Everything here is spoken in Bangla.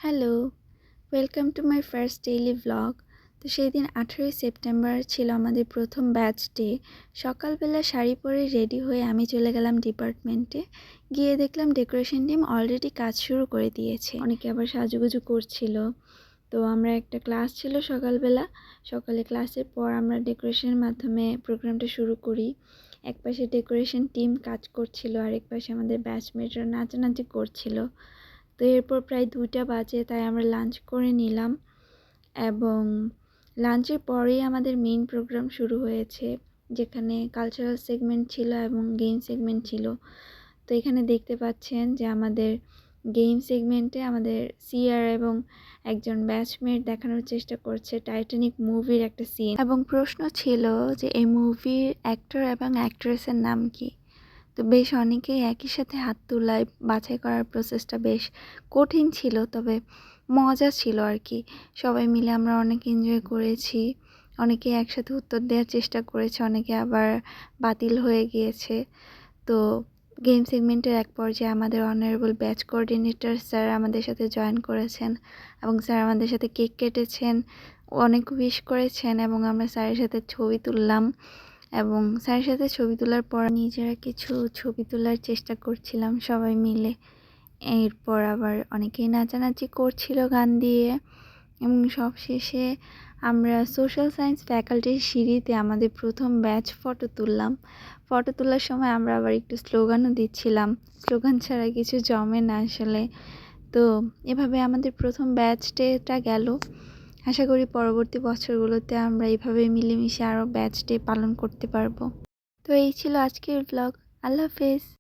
Hello, welcome to my first daily vlog. তো সেই দিন 18ই সেপ্টেম্বর ছিল আমাদের প্রথম ব্যাচ ডে। সকালবেলা শাড়ি পরে রেডি হয়ে আমি চলে গেলাম ডিপার্টমেন্টে। গিয়ে দেখলাম ডেকোরেশন টিম অলরেডি কাজ শুরু করে দিয়েছে। অনেকে আবার সাজুগুজু করছিল। তো আমরা একটা ক্লাস ছিল সকালে ক্লাসের পর আমরা ডেকোরেশনের মাধ্যমে প্রোগ্রামটা শুরু করি। এক পাশে ডেকোরেশন টিম কাজ করছিল, আরেক পাশে আমাদের ব্যাচমেটরা নাচানাচি করছিল। তো এরপর প্রায় 2টা বাজে, তাই আমরা লাঞ্চ করে নিলাম এবং লাঞ্চের পরেই আমাদের মেইন প্রোগ্রাম শুরু হয়েছে, যেখানে কালচারাল সেগমেন্ট ছিল এবং গেম সেগমেন্ট ছিল। তো এখানে দেখতে পাচ্ছেন যে আমাদের গেম সেগমেন্টে আমাদের সিআর এবং একজন ব্যাচমেট দেখানোর চেষ্টা করছে টাইটানিক মুভির একটা সিন, এবং প্রশ্ন ছিল যে এই মুভির অ্যাক্টর এবং অ্যাক্ট্রেসের নাম কি। তো বেশ অনেকেই একই সাথে হাত তোলায় বাছাই করার প্রসেসটা বেশ কঠিন ছিল, তবে মজা ছিল আর কি। সবাই মিলে আমরা অনেক এনজয় করেছি। অনেকে একসাথে উত্তর দেওয়ার চেষ্টা করেছে, অনেকে আবার বাতিল হয়ে গিয়েছে। তো গেম সেগমেন্টের এক পর্যায়ে আমাদের অনারেবল ব্যাচ কোঅর্ডিনেটর স্যার আমাদের সাথে জয়েন করেছেন এবং স্যার আমাদের সাথে কেক কেটেছেন, অনেক উইশ করেছেন এবং আমরা স্যারের সাথে ছবি তুললাম। এবং স্যারের সাথে ছবি তোলার পর নিজেরা কিছু ছবি তোলার চেষ্টা করছিলাম সবাই মিলে। এরপর আবার অনেকেই নাচানাচি করছিল গান দিয়ে, এবং সবশেষে আমরা সোশ্যাল সায়েন্স ফ্যাকাল্টির সিঁড়িতে আমাদের প্রথম ব্যাচ ফটো তুললাম। ফটো তোলার সময় আমরা আবার একটু স্লোগানও দিচ্ছিলাম, স্লোগান ছাড়া কিছু জমে না আসলে। তো এভাবে আমাদের প্রথম ব্যাচ ডেটা গেল। আশা করি পরবর্তী বছরগুলোতে আমরা এইভাবে মিলেমিশে আরও ব্যাচ ডে পালন করতে পারবো। তো এই ছিল আজকের ব্লগ। আল্লাহ হাফেজ।